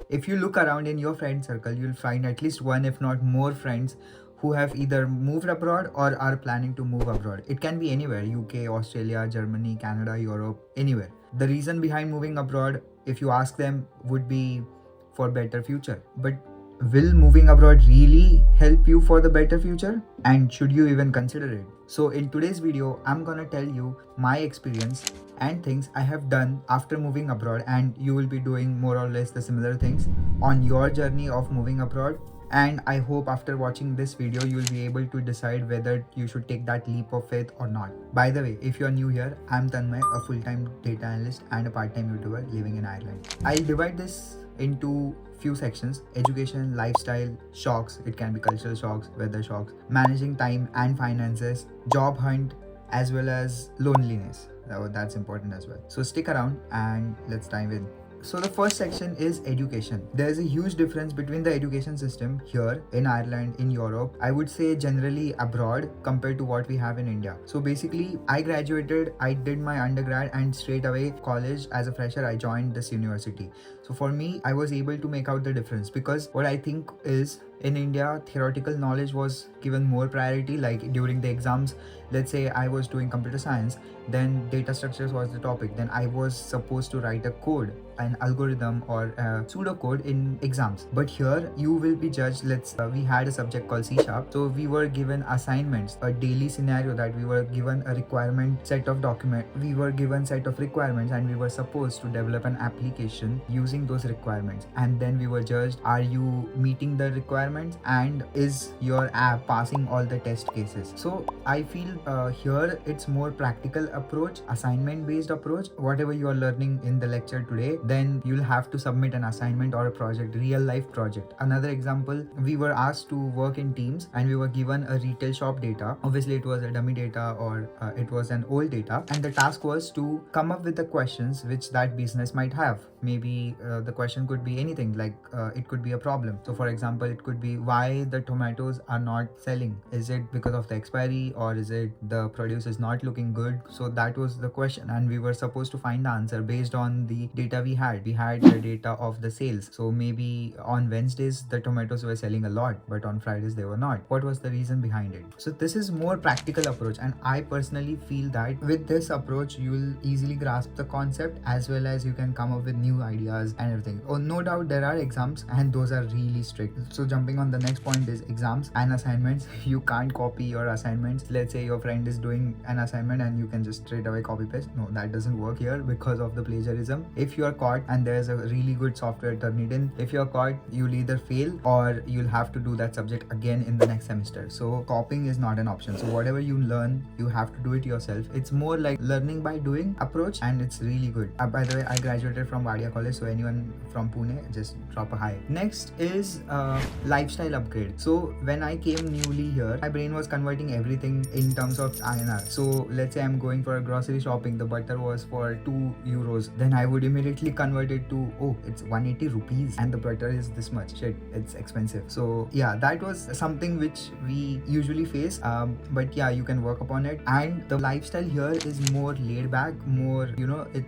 If you look around in your friend circle, you'll find at least one, if not more, friends who have either moved abroad or are planning to move abroad. It can be anywhere: UK, Australia, Germany, Canada, Europe, anywhere. The reason behind moving abroad, if you ask them, would be for better future. But will moving abroad really help you for the better future? And should you even consider it? So in today's video, I'm gonna tell you my experience and things I have done after moving abroad, and you will be doing more or less the similar things on your journey of moving abroad. And I hope after watching this video, you'll be able to decide whether you should take that leap of faith or not. By the way, if you're new here, I'm Tanmay, a full-time data analyst and a part-time YouTuber living in Ireland. I'll divide this into few sections: education, lifestyle, shocks, it can be cultural shocks, weather shocks, managing time and finances, job hunt, as well as loneliness. That's important as well. So stick around and let's dive in. So the first section is education. There's a huge difference between the education system here in Ireland, in Europe, I would say generally abroad, compared to what we have in India. So basically, I graduated, I did my undergrad, and straight away college as a fresher I joined this university. So for me, I was able to make out the difference, because what I think is, in India, theoretical knowledge was given more priority. Like during the exams, let's say I was doing computer science, then data structures was the topic, then I was supposed to write a code, an algorithm or a pseudocode in exams. But here you will be judged. We had a subject called C#, so we were given assignments, a daily scenario, that we were given a requirement set of we were given set of requirements, and we were supposed to develop an application using those requirements, and then we were judged, are you meeting the requirements, and is your app passing all the test cases. So I feel here it's more practical approach, assignment based approach. Whatever you are learning in the lecture today, then you'll have to submit an assignment or a project, real life project. Another example, we were asked to work in teams, and we were given a retail shop data. Obviously it was a dummy data, or it was an old data, and the task was to come up with the questions which that business might have. Maybe the question could be anything, like it could be a problem. So for example, it could be why the tomatoes are not selling. Is it because of the expiry, or is it the produce is not looking good? So that was the question, and we were supposed to find the answer based on the data we had. We had the data of the sales. So maybe on Wednesdays the tomatoes were selling a lot, but on Fridays they were not. What was the reason behind it? So this is more practical approach, and I personally feel that with this approach you will easily grasp the concept, as well as you can come up with new ideas and everything. Oh, no doubt there are exams, and those are really strict. So jumping on the next point is exams and assignments. You can't copy your assignments. Let's say your friend is doing an assignment and you can just straight away copy paste. No, that doesn't work here because of the plagiarism. If you are caught, and there's a really good software, Turnitin, if you're caught, you'll either fail or you'll have to do that subject again in the next semester. So copying is not an option. So whatever you learn, you have to do it yourself. It's more like learning by doing approach, and it's really good. By the way, I graduated from Vadia College, so anyone from Pune, just drop a hi. Next is lifestyle upgrade. So when I came newly here, my brain was converting everything in terms of INR. So let's say I'm going for a grocery shopping, the butter was for 2 euros, then I would immediately convert it to, oh, it's 180 rupees and the butter is this much. Shit, it's expensive. So yeah, that was something which we usually face, but yeah, you can work upon it. And the lifestyle here is more laid back, more,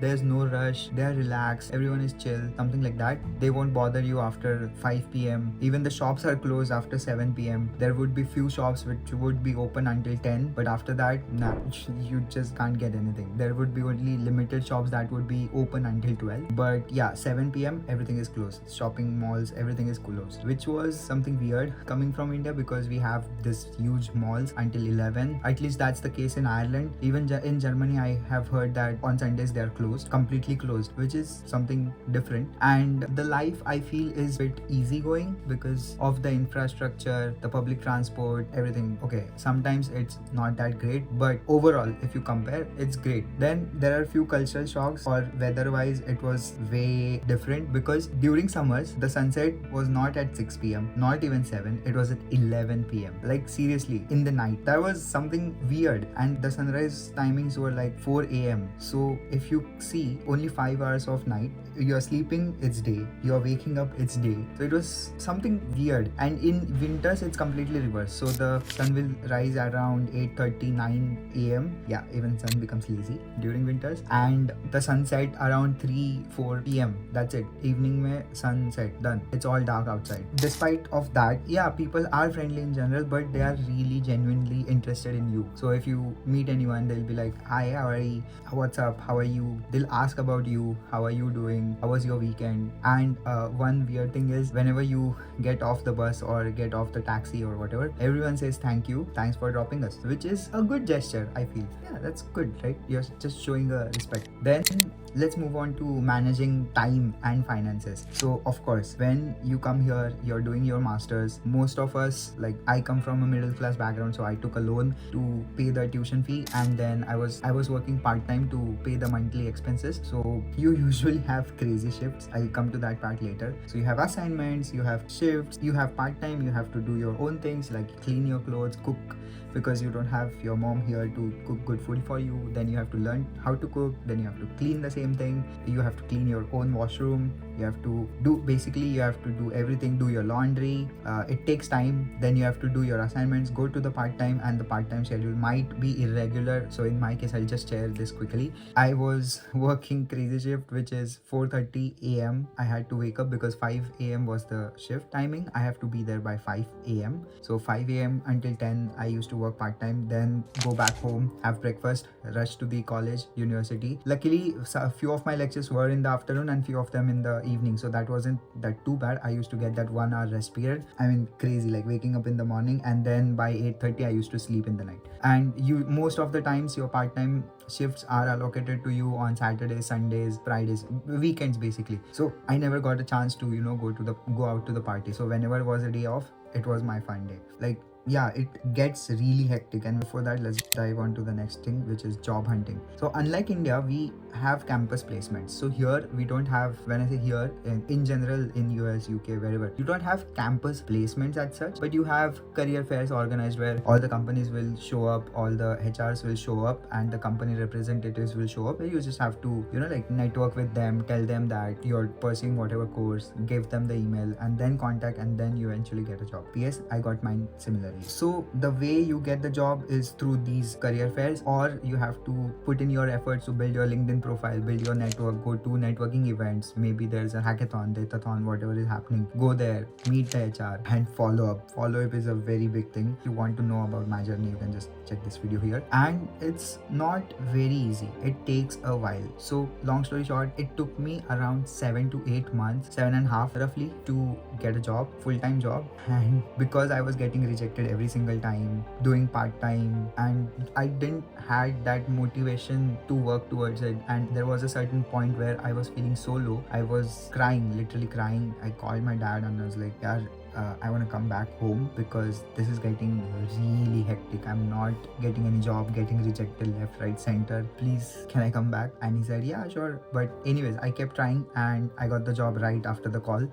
there's no rush, they're relaxed, everyone is chill, something like that. They won't bother you after 5 p.m. Even the shops are closed after 7 p.m. There would be few shops which would be open until 10, but after that, nah, you just can't get anything. There would be only limited shops that would be open until 12, but yeah, 7 p.m. everything is closed. Shopping malls, everything is closed, which was something weird coming from India, because we have this huge malls until 11. At least that's the case in Ireland. Even in Germany, I have heard that on Sundays they're closed, completely closed, which is something different. And the life, I feel, is a bit easygoing because of the infrastructure, the public transport, everything. Okay, sometimes it's not that great, but overall, if you compare, it's great. Then there are a few cultural shocks, or weather-wise, it was way different, because during summers, the sunset was not at 6 p.m, not even 7, it was at 11 p.m. Like seriously, in the night. That was something weird. And the sunrise timings were like 4 a.m. So if you see only 5 hours of night, you're sleeping, it's day, you're waking up, it's day. So it was something weird weird. And in winters it's completely reversed, so the sun will rise around 8:30 9 a.m. Yeah, even sun becomes lazy during winters, and the sunset around 3 4 p.m. That's it. Evening mein sunset, done. It's all dark outside. Despite of that, yeah, people are friendly in general, but they are really genuinely interested in you. So if you meet anyone, they'll be like, hi, how are you, what's up, how are you? They'll ask about you, how are you doing, how was your weekend? And one weird thing is, whenever you get off the bus or get off the taxi or whatever, everyone says thank you, thanks for dropping us, which is a good gesture, I feel. Yeah, that's good, right? You're just showing a respect. Then let's move on to managing time and finances. So of course, when you come here, you're doing your masters. Most of us, like I come from a middle class background, so I took a loan to pay the tuition fee, and then I was working part-time to pay the monthly expenses. So you usually have crazy shifts. I'll come to that part later. So you have assignments, you have shifts, you have part-time, you have to do your own things like clean your clothes, cook, because you don't have your mom here to cook good food for you. Then you have to learn how to cook, then you have to clean the same thing, you have to clean your own washroom, you have to do, basically you have to do everything, do your laundry. It takes time. Then you have to do your assignments, go to the part-time, and the part-time schedule might be irregular. So in my case, I'll just share this quickly. I was working crazy shift, which is 4:30 a.m. I had to wake up because 5 a.m. was the shift timing. I have to be there by 5 a.m. So 5 a.m. until 10 I used to work part-time, then go back home, have breakfast, rush to the college, university. Luckily, a few of my lectures were in the afternoon and few of them in the evening, so that wasn't that too bad. I used to get that 1 hour rest period. I mean, crazy, like waking up in the morning, and then by 8:30 I used to sleep in the night. And you, most of the times your part-time shifts are allocated to you on Saturdays, Sundays, Fridays, weekends basically. So I never got a chance to go out to the party. So whenever it was a day off, it was my fun day. Like, yeah, it gets really hectic. And before that, let's dive on to the next thing, which is job hunting. So unlike India, we have campus placements. So here we don't have, when I say here, in general in US, UK, wherever, you don't have campus placements as such, but you have career fairs organized where all the companies will show up, all the HRs will show up, and the company representatives will show up. You just have to, like network with them, tell them that you're pursuing whatever course, give them the email, and then contact, and then you eventually get a job. Yes, I got mine similarly. So the way you get the job is through these career fairs, or you have to put in your efforts to build your LinkedIn profile, build your network, go to networking events. Maybe there's a hackathon, datathon, whatever is happening. Go there, meet the HR, and follow up. Follow up is a very big thing. If you want to know about my journey, you can just check this video here. And it's not very easy. It takes a while. So long story short, it took me around 7 to 8 months, 7.5 roughly, to get a job, full-time job. And because I was getting rejected every single time, doing part-time, and I didn't had that motivation to work towards it. And there was a certain point where I was feeling so low. I was crying, literally crying. I called my dad and I was like, yeah, I want to come back home because this is getting really hectic. I'm not getting any job, getting rejected left, right, center. Please, can I come back? And he said, yeah, sure. But anyways, I kept trying and I got the job right after the call.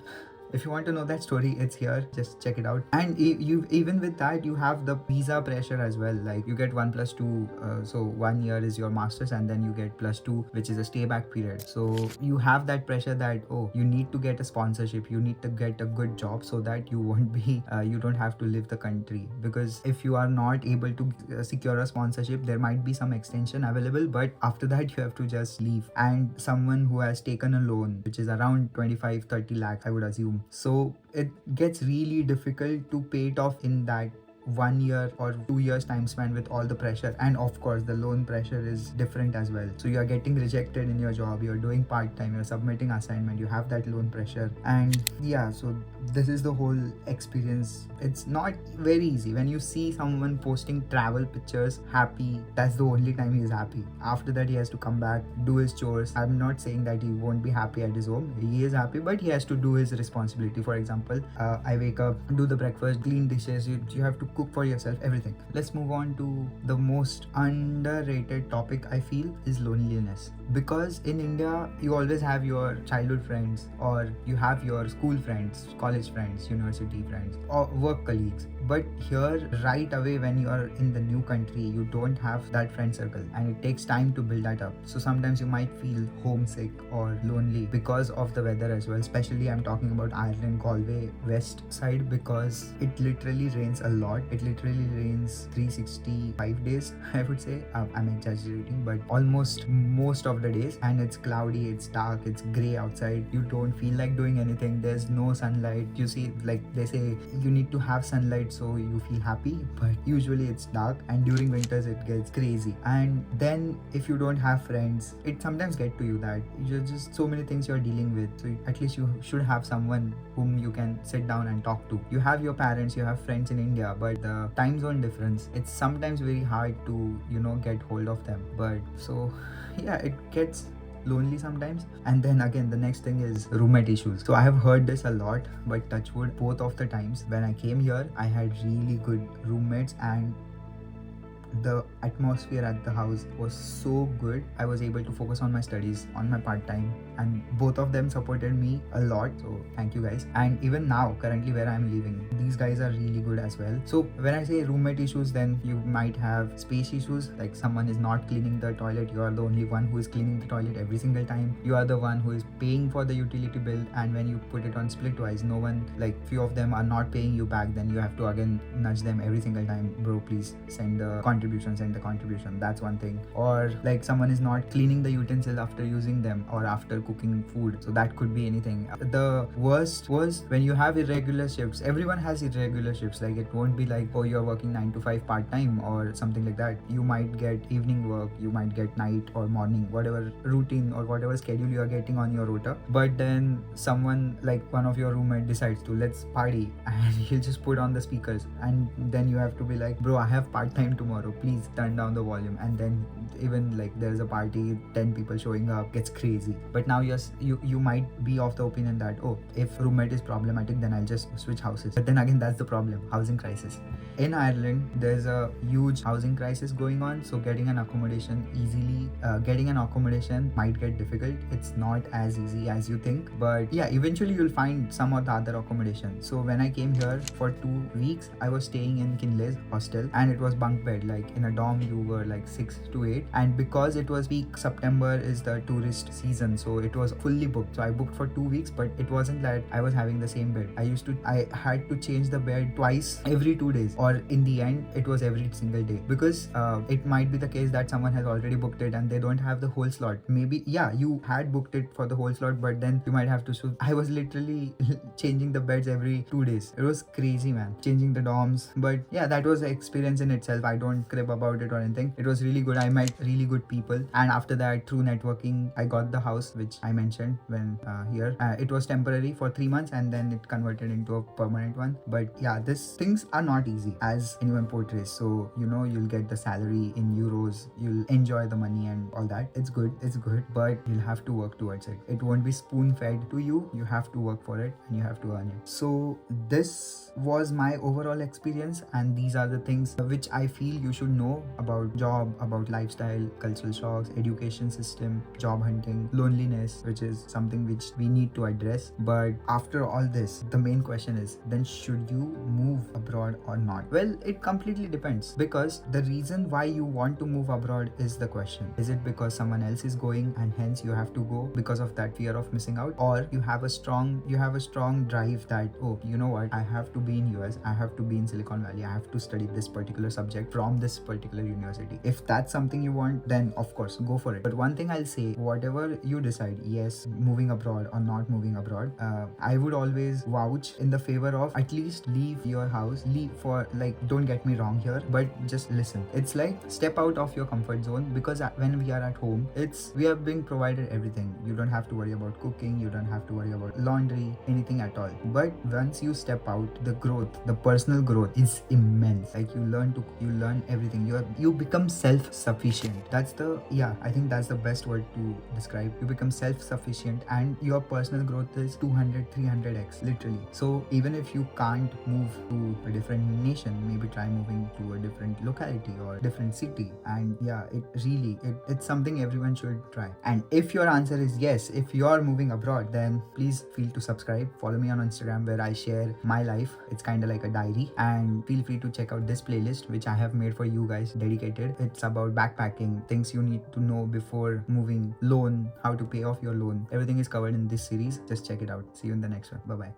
If you want to know that story, it's here. Just check it out. And you even with that, you have the visa pressure as well. Like you get 1+2. So 1 year is your masters, and then you get +2, which is a stay back period. So you have that pressure that, oh, you need to get a sponsorship. You need to get a good job so that you won't be, you don't have to leave the country. Because if you are not able to secure a sponsorship, there might be some extension available, but after that you have to just leave. And someone who has taken a loan, which is around 25-30 lakhs, I would assume. So it gets really difficult to pay it off in that 1 year or 2 years time span with all the pressure. And of course the loan pressure is different as well. So you are getting rejected in your job, you're doing part-time, you're submitting assignment, you have that loan pressure. And yeah, so this is the whole experience. It's not very easy. When you see someone posting travel pictures happy, that's the only time he is happy. After that he has to come back, do his chores. I'm not saying that he won't be happy at his home. He is happy, but he has to do his responsibility. For example, I wake up, do the breakfast, clean dishes, you have to cook for yourself, everything. Let's move on to the most underrated topic, I feel, is loneliness. Because in India, you always have your childhood friends, or you have your school friends, college friends, university friends, or work colleagues. But here, right away, when you are in the new country, you don't have that friend circle, and it takes time to build that up. So sometimes you might feel homesick or lonely because of the weather as well. Especially I'm talking about Ireland, Galway west side, because it literally rains a lot. It literally rains 365 days, I would say. I'm exaggerating, but almost most of the days, and it's cloudy, it's dark, it's gray outside. You don't feel like doing anything. There's no sunlight. You see, like they say, you need to have sunlight so you feel happy, but usually it's dark, and during winters it gets crazy. And then if you don't have friends, it sometimes get to you that you're just so many things you're dealing with. So at least you should have someone whom you can sit down and talk to. You have your parents, you have friends in India, but the time zone difference, it's sometimes very hard to get hold of them. But so yeah, it gets lonely sometimes. And then again, the next thing is roommate issues. So I have heard this a lot, but touch wood, both of the times when I came here, I had really good roommates, and the atmosphere at the house was so good. I was able to focus on my studies, on my part-time, and both of them supported me a lot, so thank you guys. And even now, currently where I'm living, these guys are really good as well. So when I say roommate issues, then you might have space issues, like someone is not cleaning the toilet, you are the only one who is cleaning the toilet every single time. You are the one who is paying for the utility bill, and when you put it on splitwise, no one, like few of them are not paying you back, then you have to again nudge them every single time, bro, please send the contribution. That's one thing. Or like someone is not cleaning the utensils after using them or after cooking food, so that could be anything. The worst was when you have irregular shifts. Everyone has irregular shifts. Like it won't be like, oh, you're working 9 to 5 part-time or something like that. You might get evening work, you might get night or morning, whatever routine or whatever schedule you are getting on your rota. But then someone, like one of your roommate, decides to let's party, and he'll just put on the speakers, and then you have to be like, bro, I have part-time tomorrow, please turn down the volume. And then even like there's a party, 10 people showing up, gets crazy. But now yes, you might be of the opinion that, oh, if roommate is problematic, then I'll just switch houses. But then again, that's the problem, housing crisis. In Ireland, there's a huge housing crisis going on, so getting an accommodation might get difficult. It's not as easy as you think, but yeah, eventually you'll find some of the other accommodation. So when I came here for 2 weeks, I was staying in Kinley's hostel, and it was bunk bed. Like in a dorm you were like 6 to 8, and because it was peak September is the tourist season, so it was fully booked. So I booked for 2 weeks, but it wasn't that I was having the same bed. I had to change the bed twice every 2 days, or in the end it was every single day, because it might be the case that someone has already booked it and they don't have the whole slot. Maybe yeah, you had booked it for the whole slot, but then you might have to I was literally changing the beds every 2 days. It was crazy, man, changing the dorms. But yeah, that was an experience in itself. I don't crib about it or anything. It was really good. I met really good people, and after that, through networking, I got the house which I mentioned when here. It was temporary for 3 months, and then it converted into a permanent one. But yeah, things are not easy as anyone portrays. So you'll get the salary in euros, you'll enjoy the money and all that. It's good, but you'll have to work towards it. It won't be spoon fed to you. You have to work for it, and you have to earn it. So this was my overall experience, and these are the things which I feel you should know about job, about lifestyle, cultural shocks, education system, job hunting, loneliness, which is something which we need to address. But after all this, the main question is, then should you move abroad or not? Well, it completely depends, because the reason why you want to move abroad is the question. Is it because someone else is going and hence you have to go because of that fear of missing out? Or you have a strong drive that, oh, you know what, I have to be in US, I have to be in Silicon Valley, I have to study this particular subject from this particular university. If that's something you want, then of course go for it. But one thing I'll say, whatever you decide, yes, moving abroad or not moving abroad, I would always vouch in the favor of at least leave your house, leave for, like, don't get me wrong here, but just listen. It's like step out of your comfort zone, because when we are at home, we are being provided everything. You don't have to worry about cooking, you don't have to worry about laundry, anything at all. But once you step out, the personal growth is immense. Like you learn everything. You become self-sufficient. I think that's the best word to describe. You become self-sufficient and your personal growth is 200 300x literally. So even if you can't move to a different nation, maybe try moving to a different locality or different city. And yeah, it's something everyone should try. And if your answer is yes, if you're moving abroad, then please feel to subscribe. Follow me on Instagram where I share my life. It's kind of like a diary. And feel free to check out this playlist which I have made for you guys, dedicated. It's about backpacking, things you need to know before moving, loan, how to pay off your loan. Everything is covered in this series. Just check it out. See you in the next one. Bye bye.